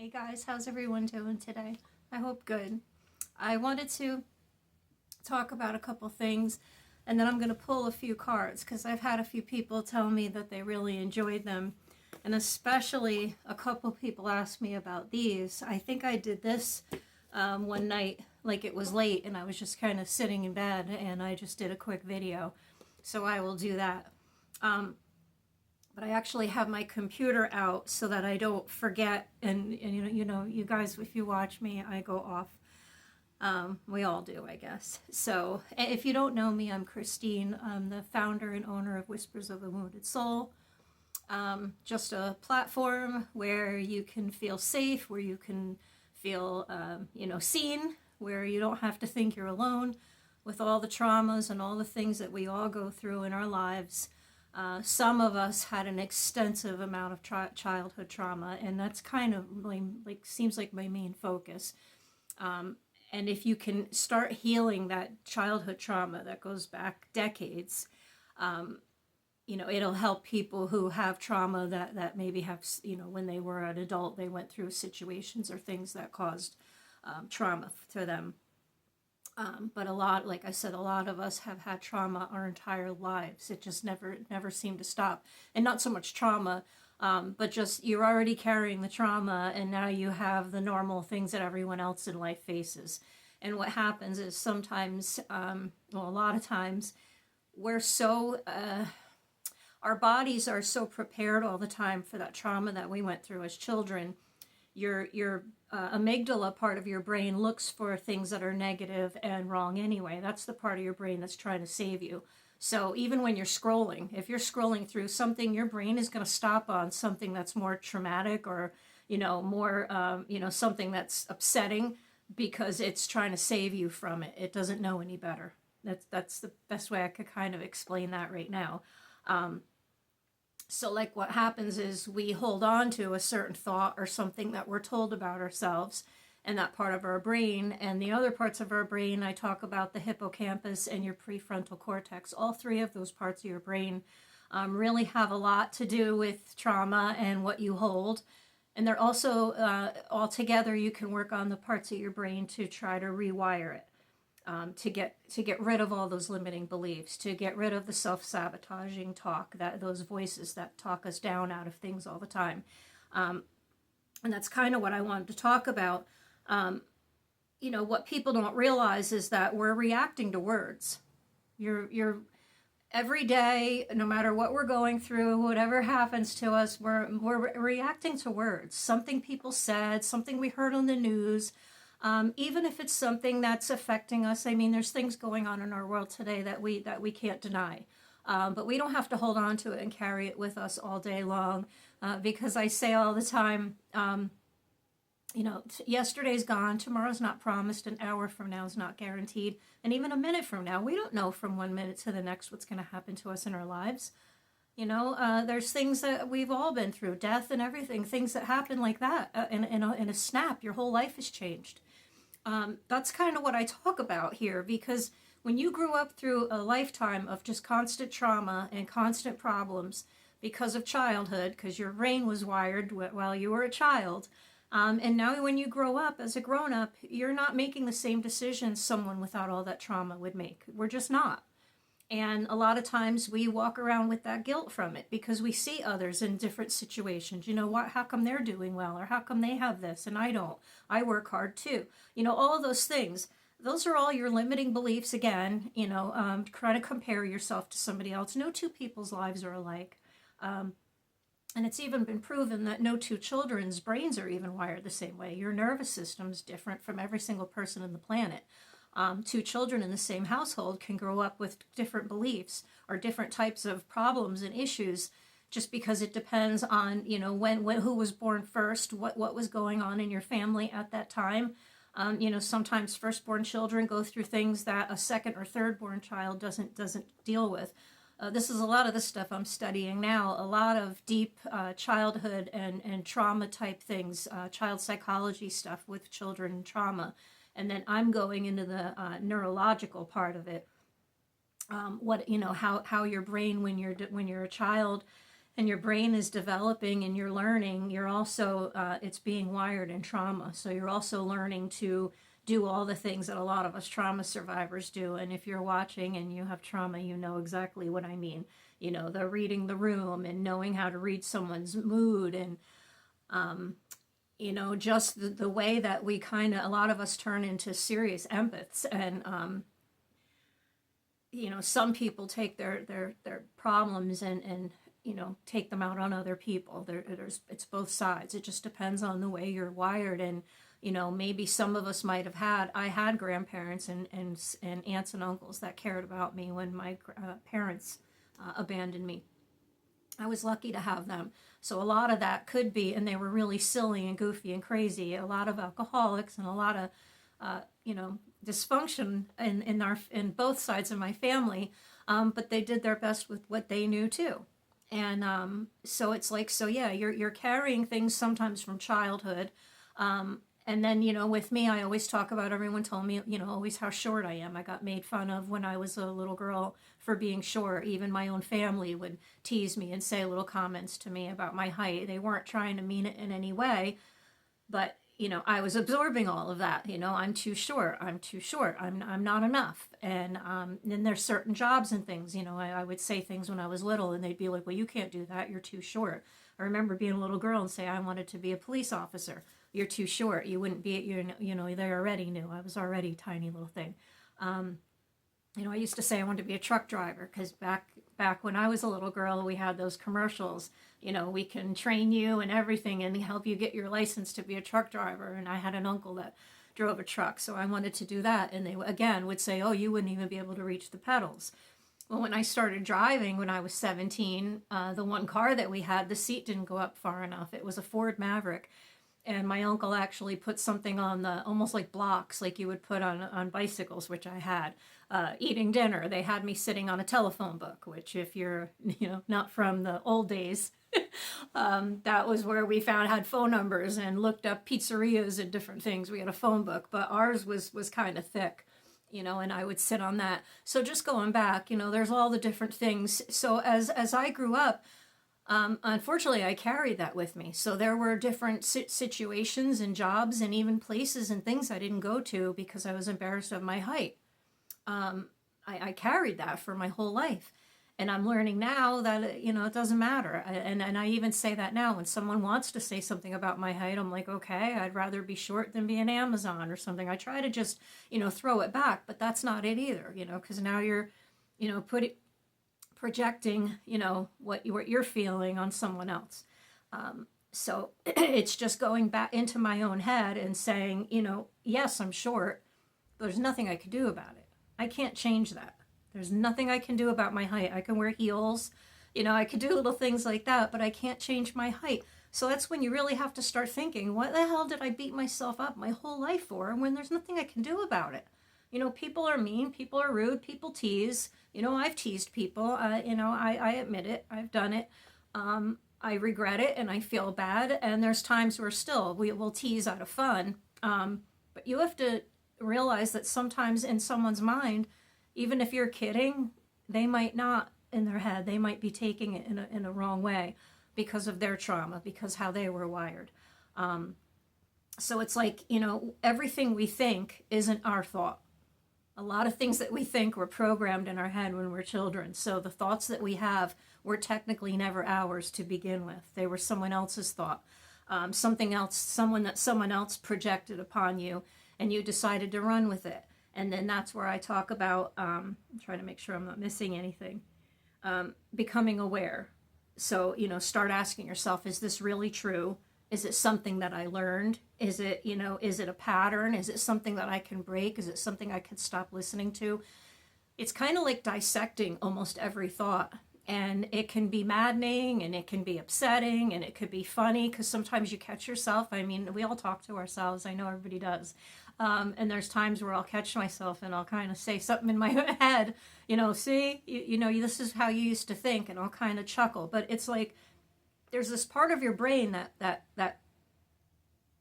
Hey guys, how's everyone doing today? I hope good. I wanted to talk about a couple things and then I'm going to pull a few cards because I've had a few people tell me that they really enjoyed them. And especially a couple people asked me about these. I think I did this one night, like it was late and I was just kind of sitting in bed and I just did a quick video. So I will do that. But I actually have my computer out so that I don't forget. And you guys, if you watch me, I go off. We all do, I guess. So if you don't know me, I'm Christine. I'm the founder and owner of Whispers of the Wounded Soul. Just a platform where you can feel safe, where you can feel, seen, where you don't have to think you're alone with all the traumas and all the things that we all go through in our lives. Some of us had an extensive amount of childhood trauma, and that's kind of like seems like my main focus. And if you can start healing that childhood trauma that goes back decades, it'll help people who have trauma that maybe have, when they were an adult, they went through situations or things that caused trauma to them. But like I said, a lot of us have had trauma our entire lives. It just never seemed to stop. And not so much trauma, but just you're already carrying the trauma and now you have the normal things that everyone else in life faces. And what happens is sometimes, a lot of times, we're so, our bodies are so prepared all the time for that trauma that we went through as children. Your amygdala part of your brain looks for things that are negative and wrong anyway. That's the part of your brain that's trying to save you. So even when you're scrolling, if you're scrolling through something, your brain is going to stop on something that's more traumatic or, more, something that's upsetting because it's trying to save you from it. It doesn't know any better. That's the best way I could kind of explain that right now. So like what happens is we hold on to a certain thought or something that we're told about ourselves and that part of our brain, and the other parts of our brain, I talk about the hippocampus and your prefrontal cortex. All three of those parts of your brain really have a lot to do with trauma and what you hold. And they're also, all together, you can work on the parts of your brain to try to rewire it. To get rid of all those limiting beliefs, to get rid of the self-sabotaging talk, that those voices that talk us down out of things all the time. And that's kind of what I wanted to talk about. What people don't realize is that we're reacting to words. You're every day, no matter what we're going through, whatever happens to us, we're reacting to words. Something people said, something we heard on the news. Even if it's something that's affecting us, I mean, there's things going on in our world today that we can't deny. But we don't have to hold on to it and carry it with us all day long, because I say all the time, yesterday's gone, tomorrow's not promised, an hour from now is not guaranteed, and even a minute from now, we don't know from 1 minute to the next what's going to happen to us in our lives. There's things that we've all been through, death and everything, things that happen like that. In a snap, your whole life has changed. That's kind of what I talk about here, because when you grew up through a lifetime of just constant trauma and constant problems because of childhood, because your brain was wired while you were a child, and now when you grow up as a grown-up, you're not making the same decisions someone without all that trauma would make. We're just not. And a lot of times we walk around with that guilt from it because we see others in different situations. How come they're doing well, or how come they have this and I don't? I work hard too. All of those things. Those are all your limiting beliefs again, trying to compare yourself to somebody else. No two people's lives are alike. And it's even been proven that no two children's brains are even wired the same way. Your nervous system's different from every single person on the planet. Two children in the same household can grow up with different beliefs or different types of problems and issues, just because it depends on, when who was born first, what was going on in your family at that time. Sometimes firstborn children go through things that a second or thirdborn child doesn't deal with. This is a lot of the stuff I'm studying now, a lot of deep childhood and trauma type things, child psychology stuff with children and trauma. And then I'm going into the neurological part of it. How your brain when you're a child and your brain is developing and you're learning, you're also, it's being wired in trauma. So you're also learning to do all the things that a lot of us trauma survivors do. And if you're watching and you have trauma, you know exactly what I mean. You know, the reading the room and knowing how to read someone's mood, and, you know, just the way that we kind of, a lot of us turn into serious empaths. And, you know, some people take their problems and you know, take them out on other people. It's both sides. It just depends on the way you're wired. And, you know, maybe some of us might have I had grandparents and aunts and uncles that cared about me when my parents abandoned me. I was lucky to have them. So a lot of that could be, and they were really silly and goofy and crazy, a lot of alcoholics and a lot of, you know, dysfunction in both sides of my family. But they did their best with what they knew too. And so it's like, so yeah, you're carrying things sometimes from childhood. And then, you know, with me, I always talk about, everyone told me, you know, always how short I am. I got made fun of when I was a little girl for being short. Even my own family would tease me and say little comments to me about my height. They weren't trying to mean it in any way, but, you know, I was absorbing all of that. You know, I'm too short. I'm too short. I'm not enough. And then there's certain jobs and things, you know, I would say things when I was little and they'd be like, well, you can't do that. You're too short. I remember being a little girl and say I wanted to be a police officer. You're too short. You wouldn't be, you know, they already knew. I was already a tiny little thing. You know, I used to say I wanted to be a truck driver because back when I was a little girl, we had those commercials, you know, we can train you and everything and help you get your license to be a truck driver. And I had an uncle that drove a truck, so I wanted to do that. And they, again, would say, oh, you wouldn't even be able to reach the pedals. Well, when I started driving when I was 17, the one car that we had, the seat didn't go up far enough. It was a Ford Maverick. And my uncle actually put something on the, almost like blocks, like you would put on bicycles, which I had. Eating dinner, they had me sitting on a telephone book, which if you're, you know, not from the old days, that was where we had phone numbers and looked up pizzerias and different things. We had a phone book, but ours was kind of thick, you know, and I would sit on that. So just going back, you know, there's all the different things. So as I grew up, unfortunately, I carried that with me. So there were different situations and jobs and even places and things I didn't go to because I was embarrassed of my height. I carried that for my whole life. And I'm learning now that, you know, it doesn't matter. And I even say that now when someone wants to say something about my height, I'm like, okay, I'd rather be short than be an Amazon or something. I try to just, you know, throw it back, but that's not it either, you know, because now you're, you know, projecting, you know, what you're feeling on someone else. So it's just going back into my own head and saying, you know, yes, I'm short, but there's nothing I can do about it. I can't change that. There's nothing I can do about my height. I can wear heels, you know, I could do little things like that, but I can't change my height. So that's when you really have to start thinking, what the hell did I beat myself up my whole life for when there's nothing I can do about it? You know, people are mean, people are rude, people tease. You know, I've teased people. You know, I admit it. I've done it. I regret it and I feel bad. And there's times where still we will tease out of fun. But you have to realize that sometimes in someone's mind, even if you're kidding, they might not, in their head, they might be taking it in a wrong way because of their trauma, because how they were wired. So it's like, you know, everything we think isn't our thought. A lot of things that we think were programmed in our head when we're children. So the thoughts that we have were technically never ours to begin with. They were someone else's thought, something else, someone else projected upon you, and you decided to run with it. And then that's where I talk about, I'm trying to make sure I'm not missing anything, becoming aware. So, you know, start asking yourself, is this really true? Is it something that I learned? Is it, you know, is it a pattern? Is it something that I can break? Is it something I can stop listening to? It's kind of like dissecting almost every thought. And it can be maddening and it can be upsetting and it could be funny because sometimes you catch yourself. I mean, we all talk to ourselves. I know everybody does. And there's times where I'll catch myself and I'll kind of say something in my head, you know, see, you know, this is how you used to think, and I'll kind of chuckle. But it's like, there's this part of your brain that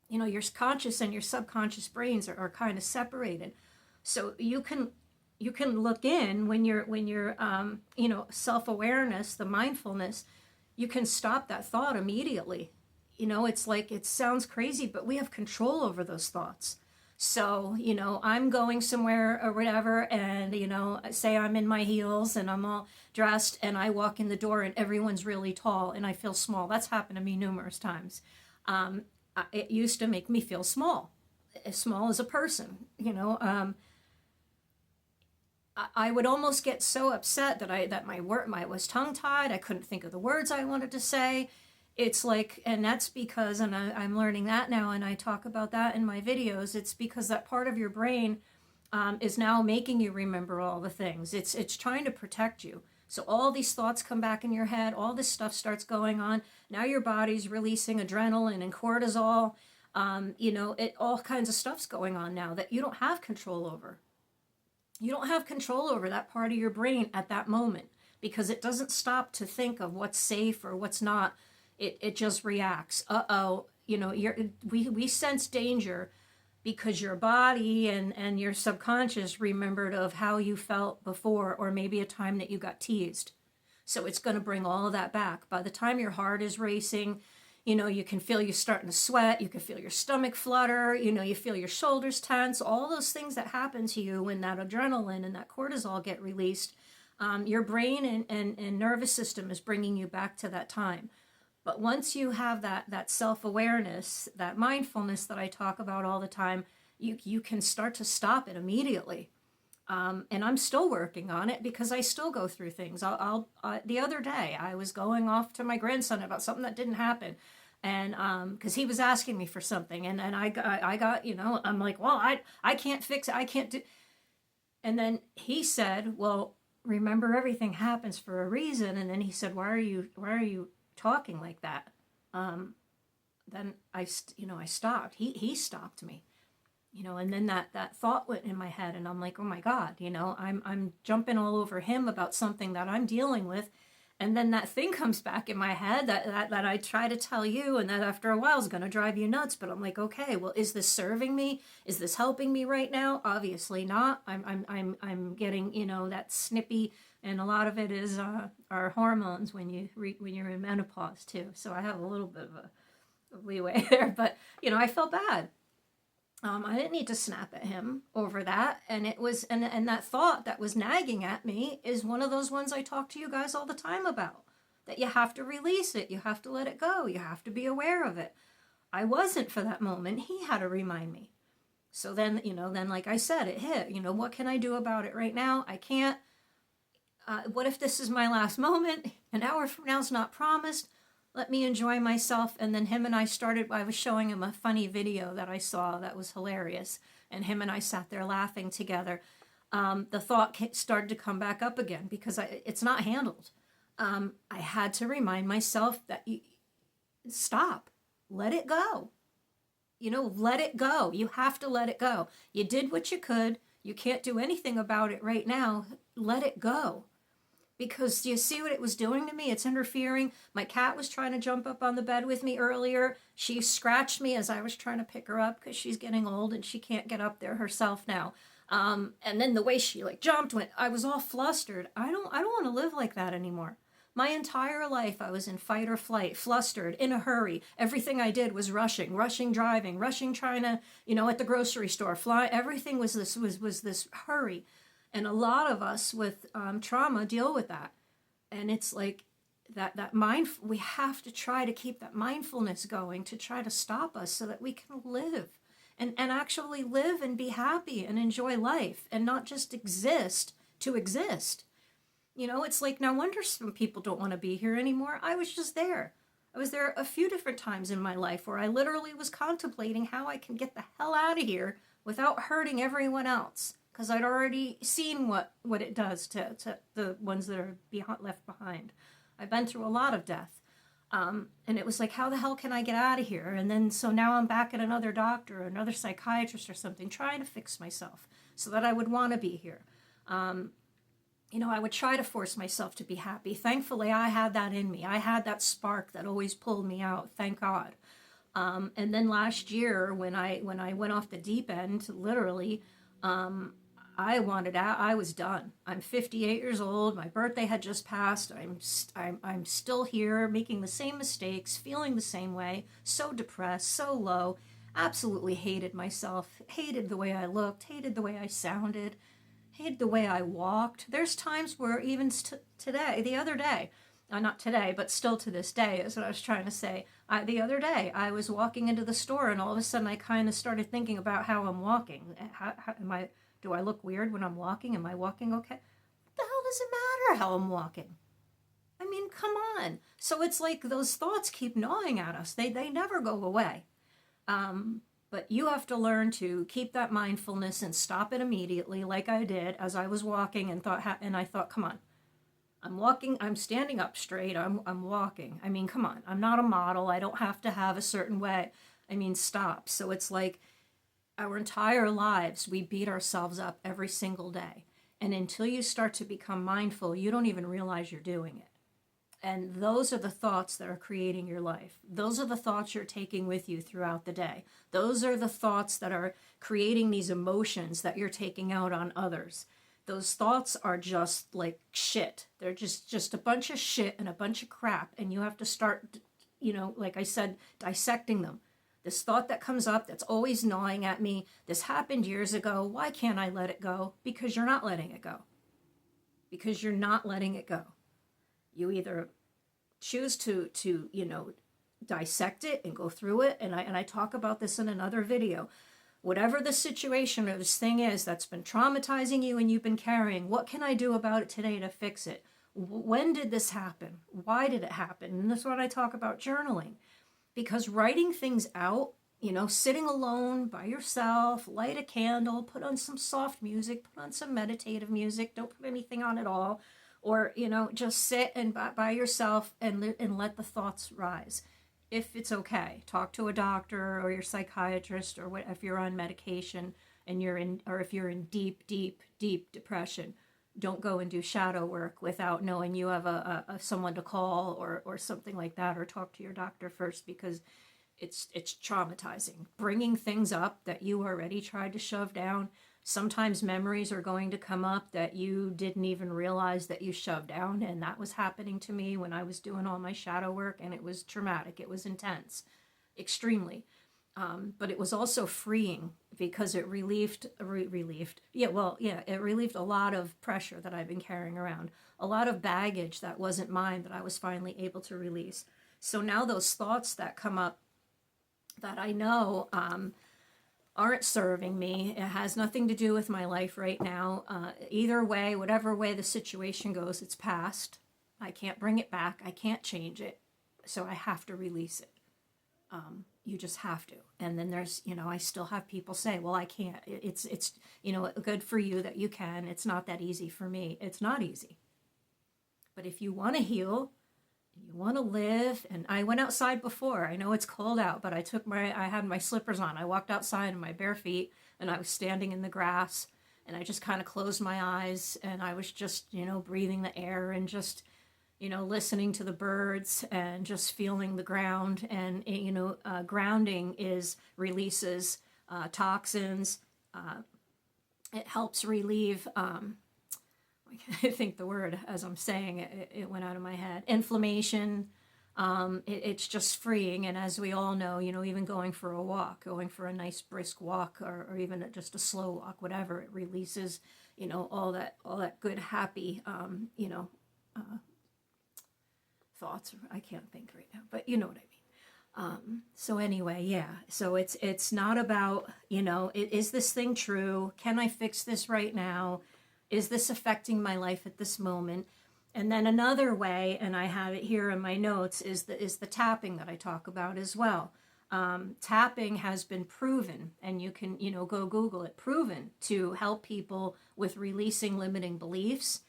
you know, your conscious and your subconscious brains are kind of separated. So you can look in when you're you know, self-awareness, the mindfulness, you can stop that thought immediately. You know, it's like, it sounds crazy, but we have control over those thoughts. So, you know, I'm going somewhere or whatever, and, you know, say I'm in my heels and I'm all dressed, and I walk in the door and everyone's really tall and I feel small. That's happened to me numerous times. It used to make me feel small, as small as a person, you know. I would almost get so upset that my was tongue tied. I couldn't think of the words I wanted to say. It's like, and that's because, and I'm learning that now, and I talk about that in my videos. It's because that part of your brain is now making you remember all the things. It's trying to protect you. So all these thoughts come back in your head. All this stuff starts going on. Now your body's releasing adrenaline and cortisol. You know, all kinds of stuff's going on now that you don't have control over. You don't have control over that part of your brain at that moment, because it doesn't stop to think of what's safe or what's not. It just reacts. You know, we sense danger because your body and your subconscious remembered of how you felt before, or maybe a time that you got teased. So it's going to bring all of that back. By the time your heart is racing, you know, you can feel you starting to sweat. You can feel your stomach flutter. You know, you feel your shoulders tense. All those things that happen to you when that adrenaline and that cortisol get released, your brain and nervous system is bringing you back to that time. But once you have that self-awareness, that mindfulness that I talk about all the time, you can start to stop it immediately. And I'm still working on it because I still go through things. The other day I was going off to my grandson about something that didn't happen, and because he was asking me for something, and I got, you know, I'm like, well, I can't fix it, I can't do. And then he said, well, remember, everything happens for a reason. And then he said, why are you talking like that? Then I stopped. He stopped me. You know, and then that thought went in my head, and I'm like, oh my God, you know, I'm jumping all over him about something that I'm dealing with. And then that thing comes back in my head that I try to tell you, and that after a while is going to drive you nuts. But I'm like, okay, well, is this serving me? Is this helping me right now? Obviously not. I'm getting, you know, that snippy, and a lot of it is our hormones when you're in menopause too. So I have a little bit of a leeway there, but you know, I felt bad. I didn't need to snap at him over that. And it was, and that thought that was nagging at me is one of those ones I talk to you guys all the time about, that you have to release it. You have to let it go. You have to be aware of it. I wasn't for that moment. He had to remind me. So then, you know, then like I said, it hit, you know, what can I do about it right now? I can't. What if this is my last moment? An hour from now is not promised. Let me enjoy myself. And then him and I was showing him a funny video that I saw that was hilarious. And him and I sat there laughing together. The thought started to come back up again because it's not handled. I had to remind myself that stop, let it go. You know, let it go. You have to let it go. You did what you could. You can't do anything about it right now. Let it go. Because do you see what it was doing to me? It's interfering. My cat was trying to jump up on the bed with me earlier. She scratched me as I was trying to pick her up because she's getting old and she can't get up there herself now. And then the way she like jumped, I was all flustered. I don't want to live like that anymore. My entire life I was in fight or flight, flustered, in a hurry. Everything I did was rushing driving, rushing, trying to, you know, at the grocery store, fly. Everything was this hurry. And a lot of us with trauma deal with that. And it's like that we have to try to keep that mindfulness going to try to stop us so that we can live and actually live and be happy and enjoy life and not just exist to exist. You know, it's like, no wonder some people don't want to be here anymore. I was just there. I was there a few different times in my life where I literally was contemplating how I can get the hell out of here without hurting everyone else. Because I'd already seen what it does to the ones that are left behind. I've been through a lot of death. And it was like, how the hell can I get out of here? And then, so now I'm back at another doctor, or another psychiatrist or something, trying to fix myself so that I would want to be here. You know, I would try to force myself to be happy. Thankfully, I had that in me. I had that spark that always pulled me out, thank God. And then last year, when I went off the deep end, literally, I wanted out. I was done. I'm 58 years old. My birthday had just passed. I'm still here, making the same mistakes, feeling the same way, so depressed, so low. Absolutely hated myself. Hated the way I looked. Hated the way I sounded. Hated the way I walked. There's times where even today, the other day, not today, but still to this day, is what I was trying to say. The other day, I was walking into the store, and all of a sudden, I kind of started thinking about how I'm walking. How am I? Do I look weird when I'm walking? Am I walking okay? What the hell does it matter how I'm walking? I mean, come on. So it's like those thoughts keep gnawing at us. They never go away. But you have to learn to keep that mindfulness and stop it immediately, like I did as I was walking and I thought, come on, I'm walking, I'm standing up straight, I'm walking. I mean, come on, I'm not a model. I don't have to have a certain way. I mean, stop. So it's like our entire lives, we beat ourselves up every single day. And until you start to become mindful, you don't even realize you're doing it. And those are the thoughts that are creating your life. Those are the thoughts you're taking with you throughout the day. Those are the thoughts that are creating these emotions that you're taking out on others. Those thoughts are just like shit. They're just a bunch of shit and a bunch of crap. And you have to start, like I said, dissecting them. This thought that comes up that's always gnawing at me, this happened years ago. Why can't I let it go? Because you're not letting it go. Because you're not letting it go. You either choose to dissect it and go through it, and I talk about this in another video. Whatever the situation or this thing is that's been traumatizing you and you've been carrying, what can I do about it today to fix it? When did this happen? Why did it happen? And that's what I talk about journaling. Because writing things out, sitting alone by yourself, light a candle, put on some soft music, put on some meditative music, don't put anything on at all, or, just sit and by yourself and let the thoughts rise. If it's okay, talk to a doctor or your psychiatrist, or what if you're on medication and if you're in deep, deep, deep depression. Don't go and do shadow work without knowing you have a someone to call or something like that, or talk to your doctor first, because it's traumatizing. Bringing things up that you already tried to shove down. Sometimes memories are going to come up that you didn't even realize that you shoved down, and that was happening to me when I was doing all my shadow work, and it was traumatic. It was intense, extremely. But it was also freeing because it relieved a lot of pressure that I've been carrying around, a lot of baggage that wasn't mine that I was finally able to release. So now those thoughts that come up that I know aren't serving me, it has nothing to do with my life right now. Either way, whatever way the situation goes, it's past. I can't bring it back. I can't change it. So I have to release it. You just have to. And then there's, I still have people say, well, I can't. It's good for you that you can. It's not that easy for me. It's not easy. But if you want to heal, you want to live, and I went outside before. I know it's cold out, but I had my slippers on. I walked outside in my bare feet, and I was standing in the grass, and I just kind of closed my eyes, and I was just, breathing the air and just, listening to the birds and just feeling the ground. And, grounding releases toxins. It helps relieve, I think the word as I'm saying it went out of my head. Inflammation. It's just freeing. And as we all know, even going for a walk, going for a nice brisk walk, or even just a slow walk, whatever, it releases, all that good, happy, thoughts. I can't think right now, but you know what I mean. So anyway, yeah. So it's not about, is this thing true? Can I fix this right now? Is this affecting my life at this moment? And then another way, and I have it here in my notes, is the tapping that I talk about as well. Tapping has been proven, and you can, go Google it, proven to help people with releasing limiting beliefs,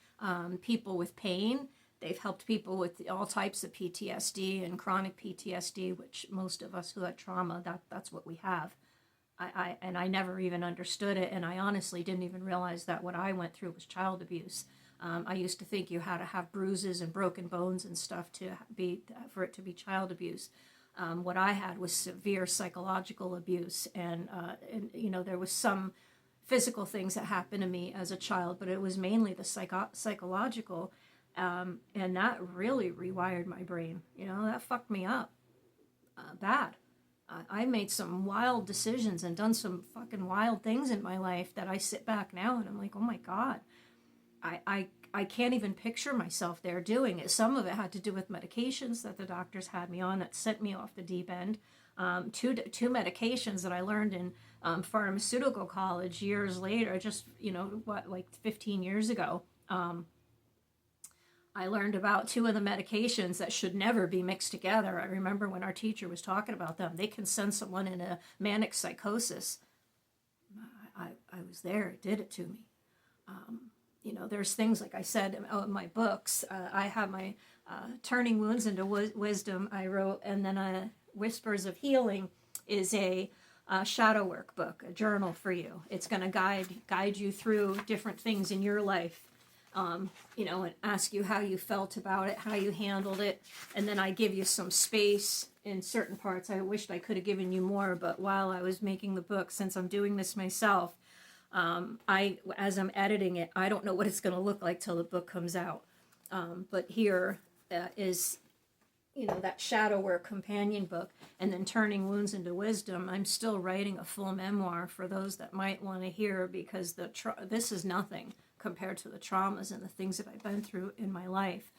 people with pain. They've helped people with all types of PTSD and chronic PTSD, which most of us who had trauma, that's what we have. I never even understood it, and I honestly didn't even realize that what I went through was child abuse. I used to think you had to have bruises and broken bones and stuff for it to be child abuse. What I had was severe psychological abuse, and there was some physical things that happened to me as a child, but it was mainly the psychological. And that really rewired my brain. That fucked me up bad. I made some wild decisions and done some fucking wild things in my life that I sit back now and I'm like, oh my God, I can't even picture myself there doing it. Some of it had to do with medications that the doctors had me on that sent me off the deep end. Two medications that I learned in pharmaceutical college years later, just, like 15 years ago. I learned about two of the medications that should never be mixed together. I remember when our teacher was talking about them. They can send someone in a manic psychosis. I was there. It did it to me. There's things, like I said in my books. I have my Turning Wounds into Wisdom I wrote, and then Whispers of Healing is a shadow work book, a journal for you. It's going to guide you through different things in your life. And ask you how you felt about it, how you handled it. And then I give you some space in certain parts. I wished I could have given you more, but while I was making the book, since I'm doing this myself, as I'm editing it, I don't know what it's going to look like till the book comes out. But here is, that shadow work companion book, and then Turning Wounds into Wisdom. I'm still writing a full memoir for those that might want to hear, because this is nothing compared to the traumas and the things that I've been through in my life.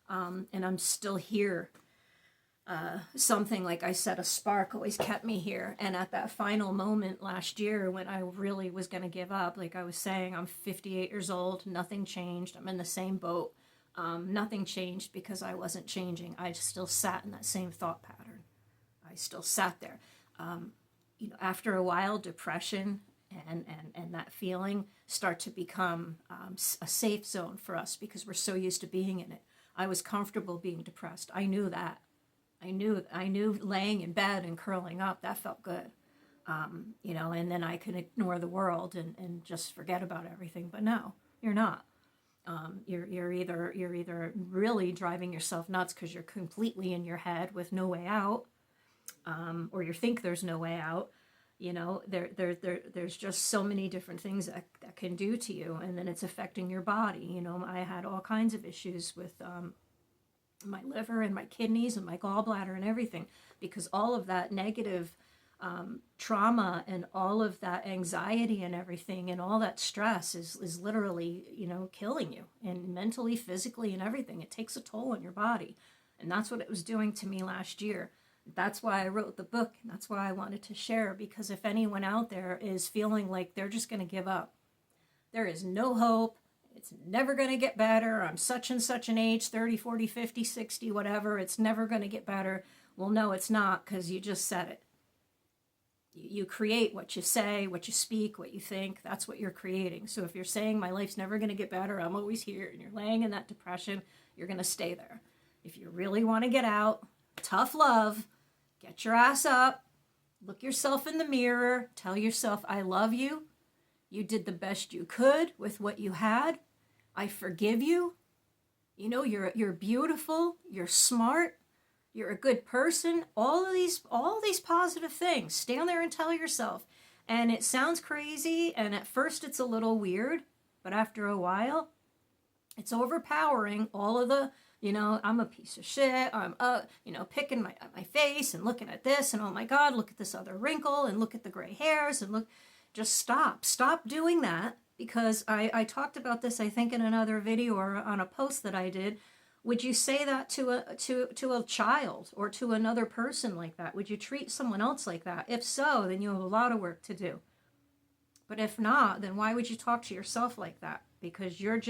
And I'm still here. Something, like I said, a spark always kept me here. And at that final moment last year when I really was going to give up, like I was saying, I'm 58 years old, nothing changed. I'm in the same boat. Nothing changed because I wasn't changing. I still sat in that same thought pattern. I still sat there. After a while, depression and that feeling start to become a safe zone for us because we're so used to being in it. I was comfortable being depressed. I knew that. I knew laying in bed and curling up, that felt good. And then I could ignore the world and just forget about everything. But no, you're not. You're either really driving yourself nuts because you're completely in your head with no way out, or you think there's no way out. There's just so many different things that can do to you, and then it's affecting your body. I had all kinds of issues with my liver and my kidneys and my gallbladder and everything, because all of that negative trauma and all of that anxiety and everything and all that stress is literally, killing you, and mentally, physically, and everything. It takes a toll on your body. And that's what it was doing to me last year. That's why I wrote the book, and that's why I wanted to share, because if anyone out there is feeling like they're just going to give up, there is no hope, it's never going to get better, I'm such and such an age, 30, 40, 50, 60, whatever, it's never going to get better. Well, no, it's not, because you just said it. You create what you say, what you speak, what you think. That's what you're creating. So if you're saying my life's never going to get better, I'm always here, and you're laying in that depression, you're going to stay there. If you really want to get out, tough love, get your ass up, look yourself in the mirror, tell yourself, I love you. You did the best you could with what you had. I forgive you. You're beautiful, you're smart, you're a good person. All these positive things. Stand there and tell yourself. And it sounds crazy, and at first it's a little weird, but after a while, it's overpowering all of the, I'm a piece of shit, I'm, picking my face and looking at this, and oh my God, look at this other wrinkle, and look at the gray hairs, and just stop doing that, because I talked about this, I think, in another video or on a post that I did. Would you say that to a child or to another person like that? Would you treat someone else like that? If so, then you have a lot of work to do. But if not, then why would you talk to yourself like that? Because your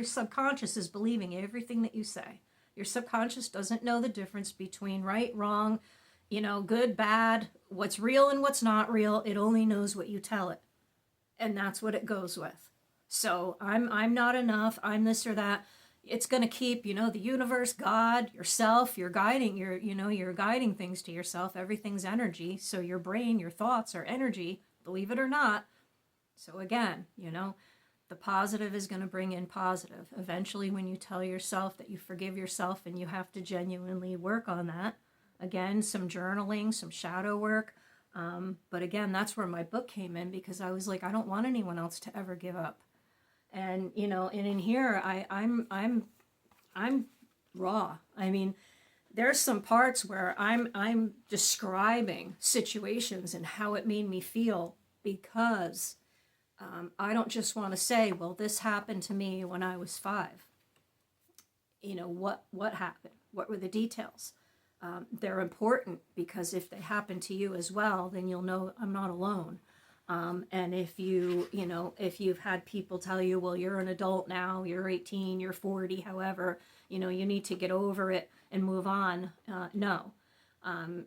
subconscious is believing everything that you say. Your subconscious doesn't know the difference between right, wrong, good, bad, what's real and what's not real. It only knows what you tell it. And that's what it goes with. So I'm not enough, I'm this or that. It's going to keep, the universe, God, yourself, you're guiding things to yourself. Everything's energy. So your brain, your thoughts are energy, believe it or not. So again, the positive is going to bring in positive. Eventually, when you tell yourself that you forgive yourself, and you have to genuinely work on that, again, some journaling, some shadow work, But again, that's where my book came in, because I was like, I don't want anyone else to ever give up. And and in here, I'm raw. I mean, there's some parts where I'm describing situations and how it made me feel, because I don't just want to say, well, this happened to me when I was 5. What happened? What were the details? They're important, because if they happen to you as well, then you'll know I'm not alone. And if if you've had people tell you, well, you're an adult now, you're 18, you're 40, however, you need to get over it and move on. No.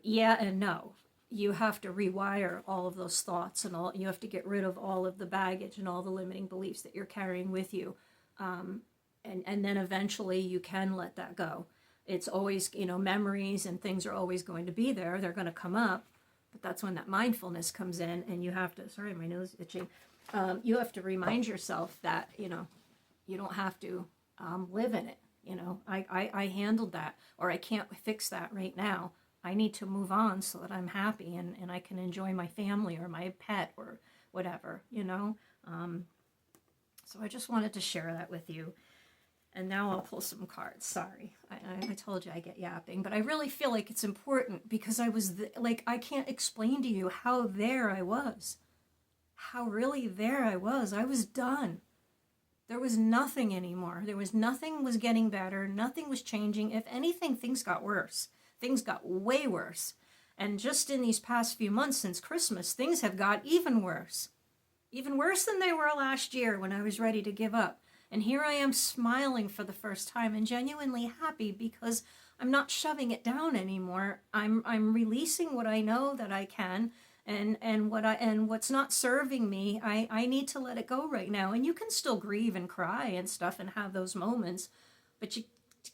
Yeah and no. You have to rewire all of those thoughts, and you have to get rid of all of the baggage and all the limiting beliefs that you're carrying with you. And then eventually you can let that go. It's always, memories and things are always going to be there. They're going to come up, but that's when that mindfulness comes in, and you have to, sorry, my nose is itching. You have to remind yourself that, you don't have to live in it. I handled that, or I can't fix that right now. I need to move on so that I'm happy and I can enjoy my family or my pet or whatever, So I just wanted to share that with you. And now I'll pull some cards. Sorry, I told you I get yapping, but I really feel like it's important, because I was I can't explain to you how there I was, how really there I was. I was done. There was nothing anymore. Nothing was getting better. Nothing was changing. If anything, things got worse. Things got way worse. And just in these past few months since Christmas, things have got even worse. Even worse than they were last year when I was ready to give up. And here I am smiling for the first time and genuinely happy, because I'm not shoving it down anymore. I'm releasing what I know that I can, and what's not serving me, I need to let it go right now. And you can still grieve and cry and stuff and have those moments, but you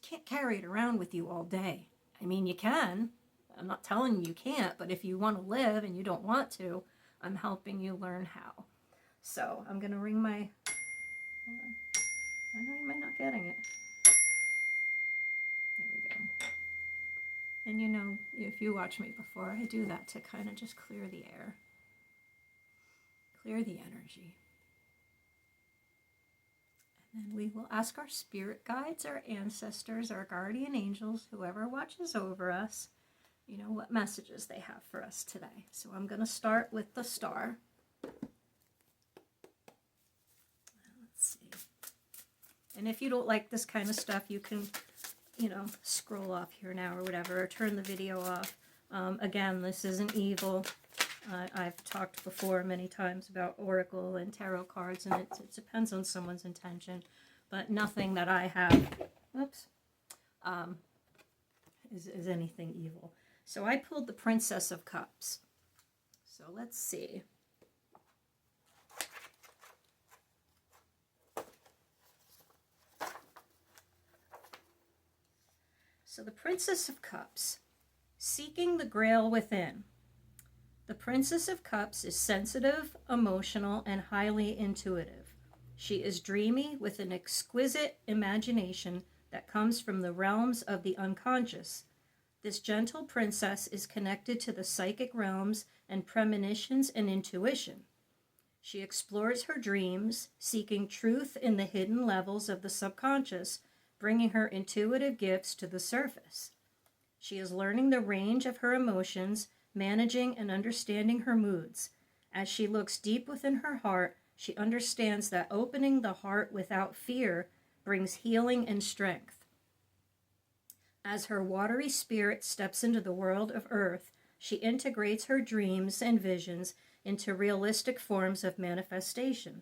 can't carry it around with you all day. I mean, you can. I'm not telling you can't, but if you want to live and you don't want to, I'm helping you learn how. So I'm going to ring my... Hold on. I know you might not getting it. There we go. And if you watch me before, I do that to kind of just clear the air. Clear the energy. And then we will ask our spirit guides, our ancestors, our guardian angels, whoever watches over us, what messages they have for us today. So I'm going to start with the star. Let's see. And if you don't like this kind of stuff, you can, scroll off here now or whatever, or turn the video off. Again, this isn't evil. I've talked before many times about oracle and tarot cards, and it depends on someone's intention. But nothing that I have, is anything evil. So I pulled the Princess of Cups. So let's see. So the Princess of Cups, seeking the Grail within. The Princess of Cups is sensitive, emotional, and highly intuitive. She is dreamy with an exquisite imagination that comes from the realms of the unconscious. This gentle princess is connected to the psychic realms and premonitions and intuition. She explores her dreams, seeking truth in the hidden levels of the subconscious, bringing her intuitive gifts to the surface. She is learning the range of her emotions, managing and understanding her moods. As she looks deep within her heart, she understands that opening the heart without fear brings healing and strength. As her watery spirit steps into the world of earth, she integrates her dreams and visions into realistic forms of manifestation.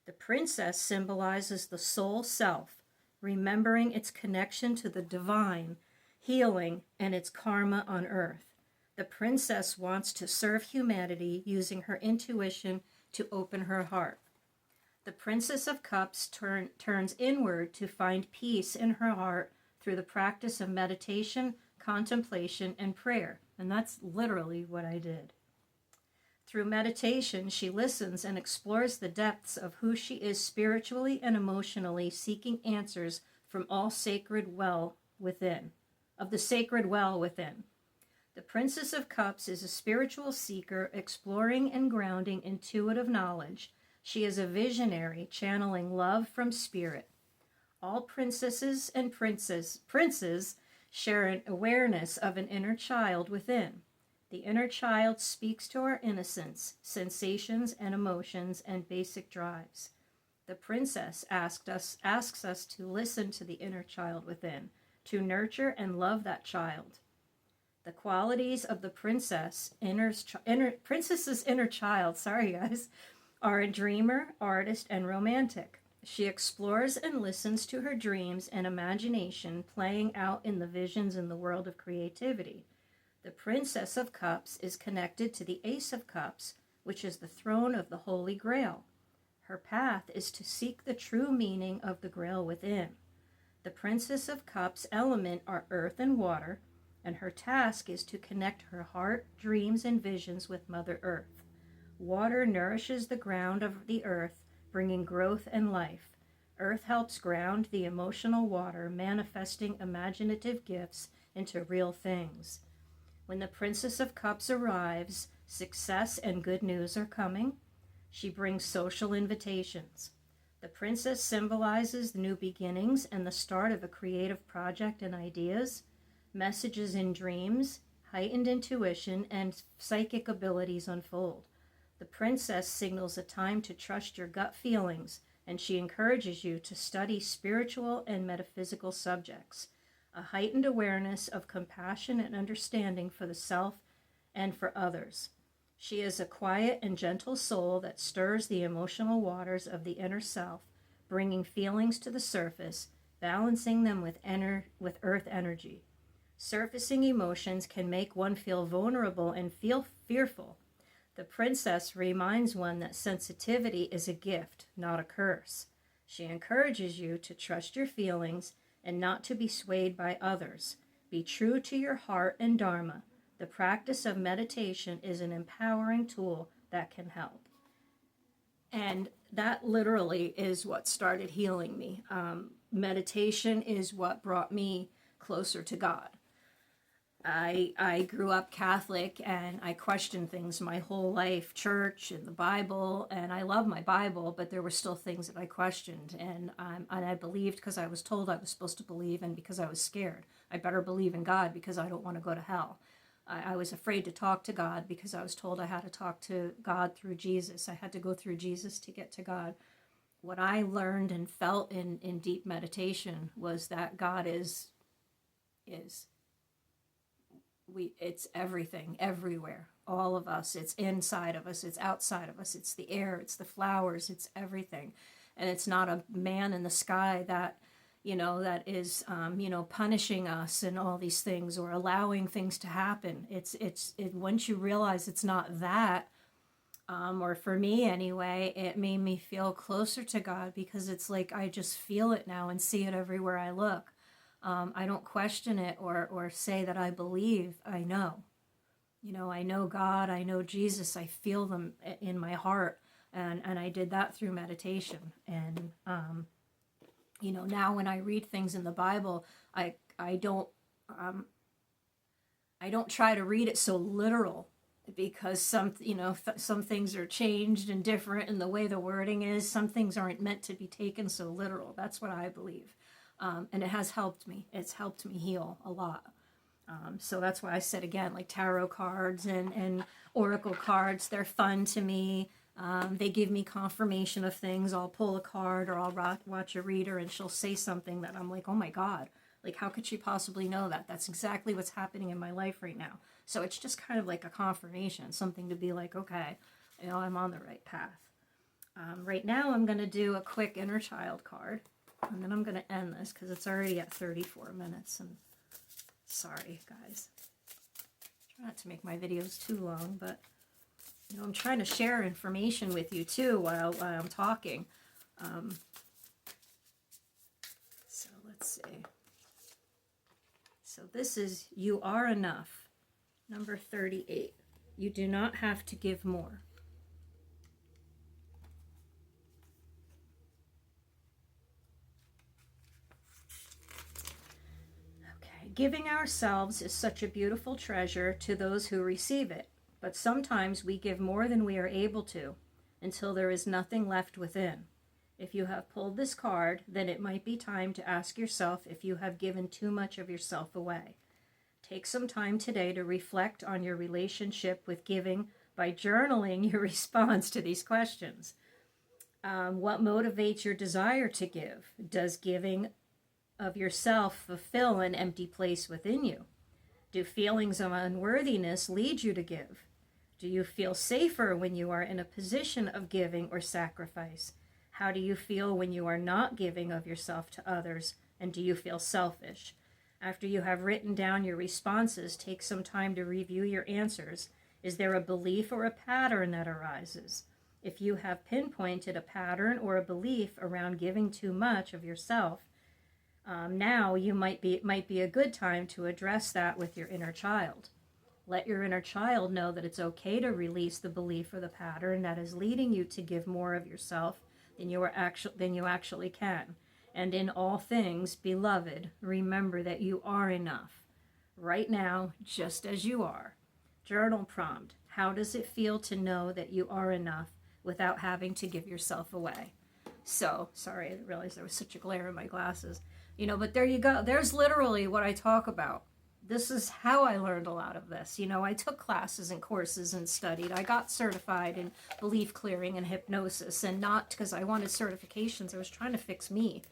The princess symbolizes the soul self, remembering its connection to the divine, healing, and its karma on earth. The princess wants to serve humanity using her intuition to open her heart. The Princess of Cups turns inward to find peace in her heart through the practice of meditation, contemplation, and prayer. And that's literally what I did. Through meditation, she listens and explores the depths of who she is spiritually and emotionally, seeking answers from all sacred well within, of the sacred well within. The Princess of Cups is a spiritual seeker exploring and grounding intuitive knowledge. She is a visionary channeling love from spirit. All princesses and princes share an awareness of an inner child within. The inner child speaks to our innocence, sensations and emotions, and basic drives. The princess asks us to listen to the inner child within, to nurture and love that child. The qualities of the princess's inner child, sorry guys, are a dreamer, artist, and romantic. She explores and listens to her dreams and imagination playing out in the visions in the world of creativity. The Princess of Cups is connected to the Ace of Cups, which is the throne of the Holy Grail. Her path is to seek the true meaning of the Grail within. The Princess of Cups element are earth and water, and her task is to connect her heart, dreams, and visions with Mother Earth. Water nourishes the ground of the earth, bringing growth and life. Earth helps ground the emotional water, manifesting imaginative gifts into real things. When the Princess of Cups arrives, success and good news are coming. She brings social invitations. The princess symbolizes new beginnings and the start of a creative project and ideas, messages in dreams, heightened intuition, and psychic abilities unfold. The princess signals a time to trust your gut feelings, and she encourages you to study spiritual and metaphysical subjects. A heightened awareness of compassion and understanding for the self and for others. She is a quiet and gentle soul that stirs the emotional waters of the inner self, bringing feelings to the surface, balancing them with earth energy. Surfacing emotions can make one feel vulnerable and feel fearful. The princess reminds one that sensitivity is a gift, not a curse. She encourages you to trust your feelings and not to be swayed by others. Be true to your heart and dharma. The practice of meditation is an empowering tool that can help. And that literally is what started healing me. Meditation is what brought me closer to God. I grew up Catholic and I questioned things my whole life, church and the Bible, and I love my Bible, but there were still things that I questioned, and I believed because I was told I was supposed to believe, and because I was scared. I better believe in God because I don't want to go to hell. I was afraid to talk to God because I was told I had to talk to God through Jesus. I had to go through Jesus to get to God. What I learned and felt in deep meditation was that God is it's everything, everywhere, all of us. It's inside of us, it's outside of us, it's the air, it's the flowers, it's everything. And it's not a man in the sky that that is punishing us and all these things or allowing things to happen. It's once you realize it's not that, or for me anyway, it made me feel closer to God, because it's like I just feel it now and see it everywhere I look. I don't question it or say that I believe. I know. I know God, I know Jesus, I feel them in my heart. And I did that through meditation. And, now when I read things in the Bible, I don't try to read it so literal, because some things are changed and different in the way the wording is. Some things aren't meant to be taken so literal. That's what I believe. And it has helped me. It's helped me heal a lot. So that's why I said again, like tarot cards and oracle cards, they're fun to me. They give me confirmation of things. I'll pull a card or I'll watch a reader and she'll say something that I'm like, oh my God, like how could she possibly know that? That's exactly what's happening in my life right now. So it's just kind of like a confirmation, something to be like, okay, I'm on the right path. Right now I'm going to do a quick inner child card. And then I'm going to end this because it's already at 34 minutes. And sorry, guys. Try not to make my videos too long, but I'm trying to share information with you too while I'm talking. So let's see. So this is You Are Enough, number 38. You do not have to give more. Giving ourselves is such a beautiful treasure to those who receive it, but sometimes we give more than we are able to until there is nothing left within. If you have pulled this card, then it might be time to ask yourself if you have given too much of yourself away. Take some time today to reflect on your relationship with giving by journaling your response to these questions. What motivates your desire to give? Does giving of yourself fulfill an empty place within you? Do feelings of unworthiness lead you to give? Do you feel safer when you are in a position of giving or sacrifice? How do you feel when you are not giving of yourself to others? And do you feel selfish? After you have written down your responses, take some time to review your answers. Is there a belief or a pattern that arises? If you have pinpointed a pattern or a belief around giving too much of yourself, now it might be a good time to address that with your inner child. Let your inner child know that it's okay to release the belief or the pattern that is leading you to give more of yourself than you actually can. And in all things, beloved, remember that you are enough right now, just as you are. Journal prompt: how does it feel to know that you are enough without having to give yourself away? So, sorry, I didn't realize there was such a glare in my glasses. But there you go. There's literally what I talk about. This is how I learned a lot of this. I took classes and courses and studied. I got certified in belief clearing and hypnosis, and not because I wanted certifications. I was trying to fix me.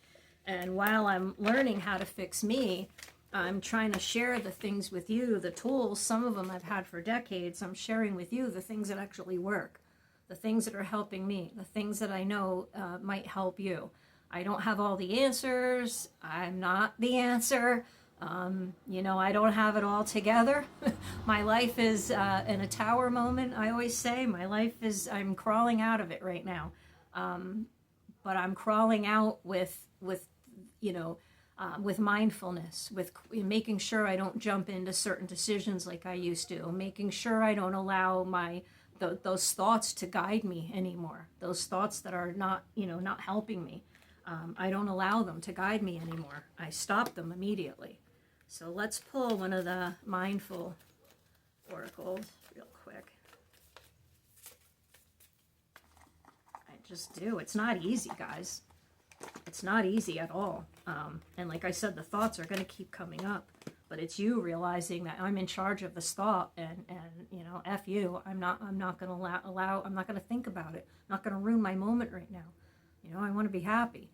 And while I'm learning how to fix me, I'm trying to share the things with you, the tools. Some of them I've had for decades. I'm sharing with you the things that actually work, the things that are helping me, the things that I know might help you. I don't have all the answers. I'm not the answer. I don't have it all together. My life is in a tower moment, I always say. My life is, I'm crawling out of it right now. But I'm crawling out with mindfulness, with making sure I don't jump into certain decisions like I used to, making sure I don't allow those thoughts to guide me anymore. Those thoughts that are not helping me. I don't allow them to guide me anymore. I stop them immediately. So let's pull one of the mindful oracles real quick. I just do. It's not easy, guys. It's not easy at all. And like I said, the thoughts are going to keep coming up. But it's you realizing that I'm in charge of this thought, and F you. I'm not going to allow. I'm not going to think about it. I'm not going to ruin my moment right now. I want to be happy.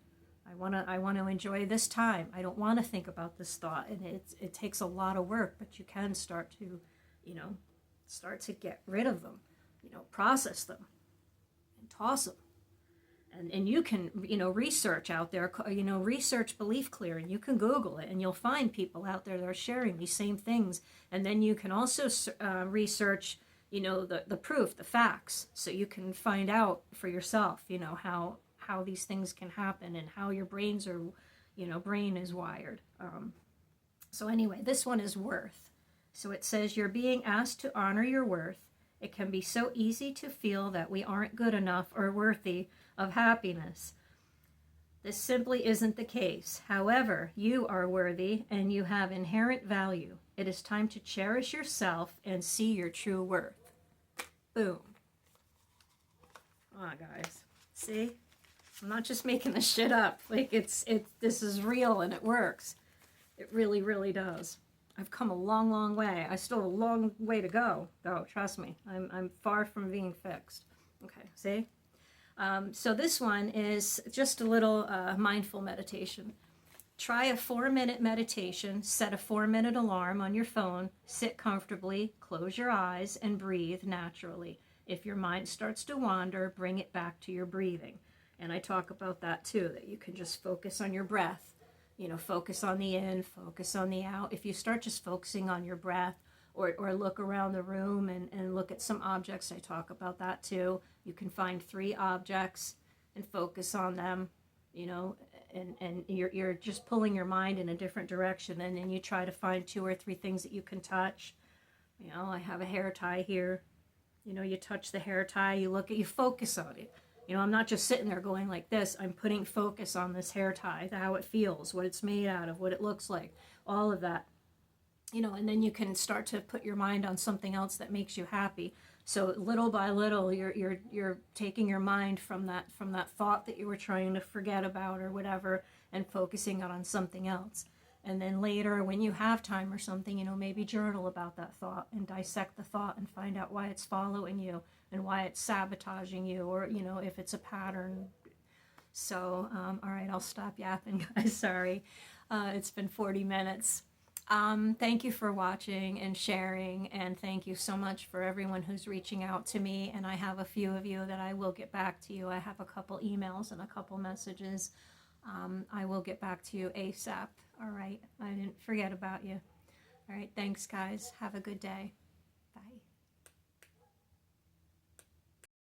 I want to enjoy this time. I don't want to think about this thought, and it takes a lot of work, but you can start to get rid of them, process them, and toss them, and you can research out there, research belief clearing. You can Google it, and you'll find people out there that are sharing these same things, and then you can also research the proof, the facts, so you can find out for yourself, how these things can happen and how your brain is wired. So anyway, this one is worth. So it says, you're being asked to honor your worth. It can be so easy to feel that we aren't good enough or worthy of happiness. This simply isn't the case. However, you are worthy and you have inherent value. It is time to cherish yourself and see your true worth. Boom. Come on, guys. See? I'm not just making this shit up. Like, this is real and it works. It really, really does. I've come a long, long way. I still have a long way to go, though. Trust me. I'm far from being fixed. Okay, see? So this one is just a little mindful meditation. Try a 4-minute meditation. Set a 4-minute alarm on your phone. Sit comfortably. Close your eyes and breathe naturally. If your mind starts to wander, bring it back to your breathing. And I talk about that too, that you can just focus on your breath, focus on the in, focus on the out. If you start just focusing on your breath or look around the room and look at some objects, I talk about that too. You can find 3 objects and focus on them, and you're just pulling your mind in a different direction. And then you try to find 2 or 3 things that you can touch. I have a hair tie here. You touch the hair tie, you focus on it. I'm not just sitting there going like this. I'm putting focus on this hair tie, how it feels, what it's made out of, what it looks like, all of that. you know, and then you can start to put your mind on something else that makes you happy. So little by little, you're taking your mind from that thought that you were trying to forget about or whatever, and focusing it on something else. And then later, when you have time or something, you know, maybe journal about that thought and dissect the thought and find out why it's following you and why it's sabotaging you, or, you know, if it's a pattern. So, all right, I'll stop yapping, guys. Sorry. It's been 40 minutes. Thank you for watching and sharing, and thank you so much for everyone who's reaching out to me. And I have a few of you that I will get back to you. I have a couple emails and a couple messages. I will get back to you ASAP. All right, I didn't forget about you. All right, thanks, guys. Have a good day.